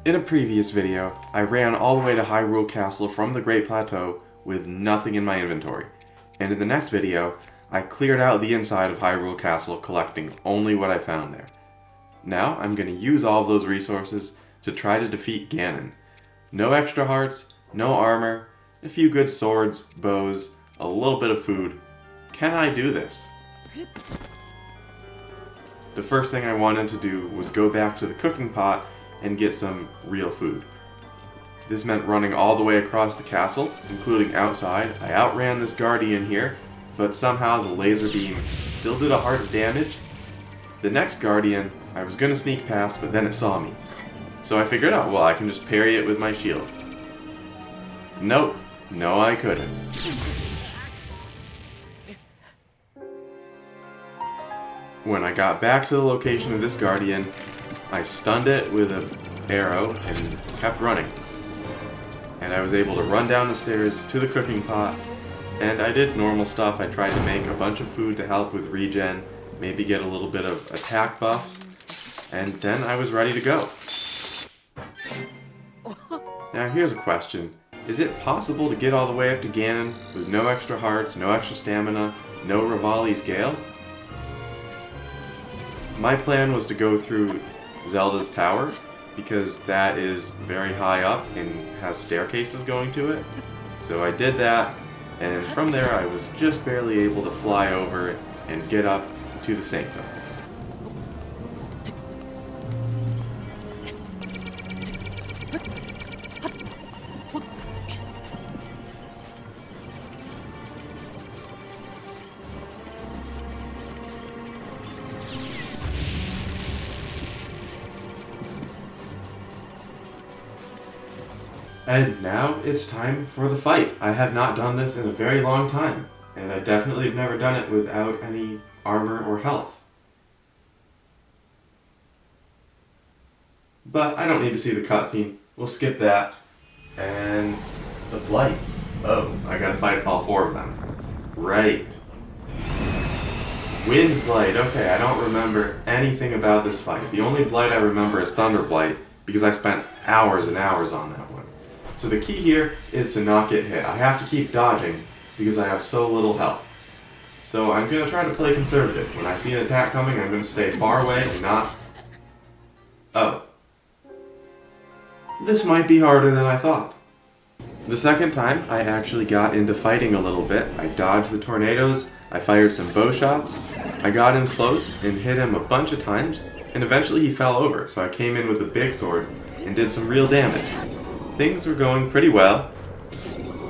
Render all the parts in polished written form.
In a previous video, I ran all the way to Hyrule Castle from the Great Plateau with nothing in my inventory. And in the next video, I cleared out the inside of Hyrule Castle collecting only what I found there. Now I'm going to use all of those resources to try to defeat Ganon. No extra hearts, no armor, a few good swords, bows, a little bit of food. Can I do this? The first thing I wanted to do was go back to the cooking pot and get some real food. This meant running all the way across the castle, including outside. I outran this guardian here, but somehow the laser beam still did a heart of damage. The next guardian, I was going to sneak past, but then it saw me. So I figured out, well, I can just parry it with my shield. Nope. No, I couldn't. When I got back to the location of this guardian, I stunned it with an arrow and kept running. And I was able to run down the stairs to the cooking pot, and I did normal stuff. I tried to make a bunch of food to help with regen, maybe get a little bit of attack buffs, and then I was ready to go. Now here's a question. Is it possible to get all the way up to Ganon with no extra hearts, no extra stamina, no Rivali's Gale? My plan was to go through Zelda's tower, because that is very high up and has staircases going to it. So I did that, and from there I was just barely able to fly over and get up to the sanctum. And now it's time for the fight. I have not done this in a very long time, and I definitely have never done it without any armor or health. But I don't need to see the cutscene. We'll skip that. And the blights. Oh, I gotta fight all four of them. Right. Windblight. Okay, I don't remember anything about this fight. The only blight I remember is Thunderblight, because I spent hours and hours on that one. So the key here is to not get hit. I have to keep dodging because I have so little health. So I'm going to try to play conservative. When I see an attack coming, I'm going to stay far away and not... Oh. This might be harder than I thought. The second time, I actually got into fighting a little bit. I dodged the tornadoes, I fired some bow shots, I got in close and hit him a bunch of times, and eventually he fell over, so I came in with a big sword and did some real damage. Things were going pretty well.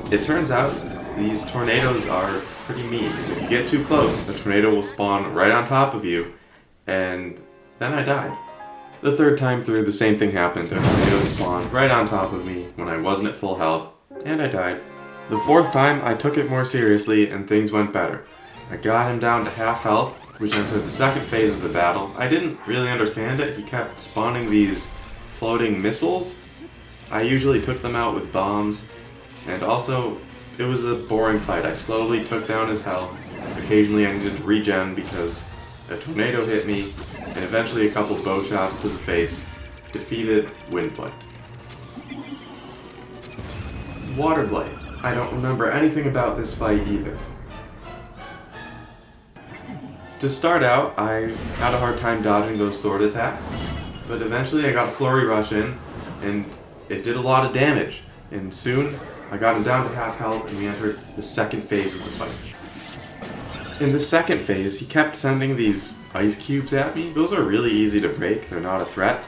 It turns out these tornadoes are pretty mean. If you get too close, the tornado will spawn right on top of you, and then I died. The third time through, the same thing happened. A tornado spawned right on top of me when I wasn't at full health, and I died. The fourth time, I took it more seriously, and things went better. I got him down to half health, which entered the second phase of the battle. I didn't really understand it. He kept spawning these floating missiles. I usually took them out with bombs, and also, it was a boring fight. I slowly took down his health. Occasionally I needed to regen because a tornado hit me, and eventually a couple bow shots to the face defeated Windblight. Waterblight. I don't remember anything about this fight either. To start out, I had a hard time dodging those sword attacks, but eventually I got a flurry rush in, and it did a lot of damage, and soon I got him down to half health and we entered the second phase of the fight. In the second phase, he kept sending these ice cubes at me. Those are really easy to break, they're not a threat.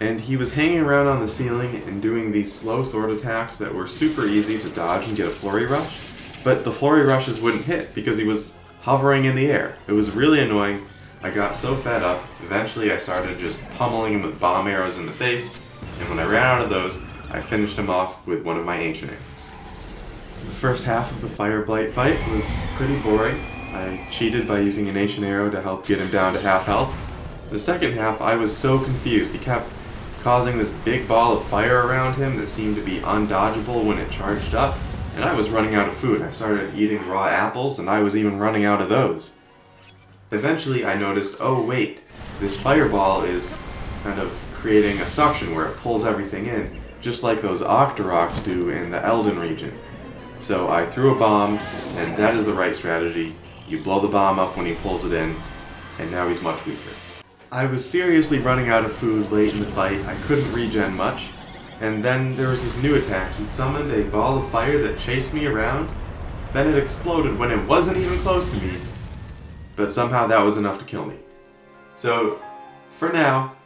And he was hanging around on the ceiling and doing these slow sword attacks that were super easy to dodge and get a flurry rush, but the flurry rushes wouldn't hit because he was hovering in the air. It was really annoying. I got so fed up, eventually I started just pummeling him with bomb arrows in the face, and when I ran out of those, I finished him off with one of my ancient arrows. The first half of the Fireblight fight was pretty boring. I cheated by using an ancient arrow to help get him down to half health. The second half, I was so confused. He kept causing this big ball of fire around him that seemed to be undodgeable when it charged up, and I was running out of food. I started eating raw apples, and I was even running out of those. Eventually, I noticed, oh wait, this fireball is kind of creating a suction where it pulls everything in, just like those Octoroks do in the Elden region. So I threw a bomb, and that is the right strategy. You blow the bomb up when he pulls it in, and now he's much weaker. I was seriously running out of food late in the fight. I couldn't regen much. And then there was this new attack. He summoned a ball of fire that chased me around. Then it exploded when it wasn't even close to me. But somehow that was enough to kill me. So, for now,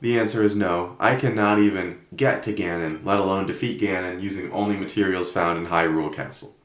the answer is no. I cannot even get to Ganon, let alone defeat Ganon, using only materials found in Hyrule Castle.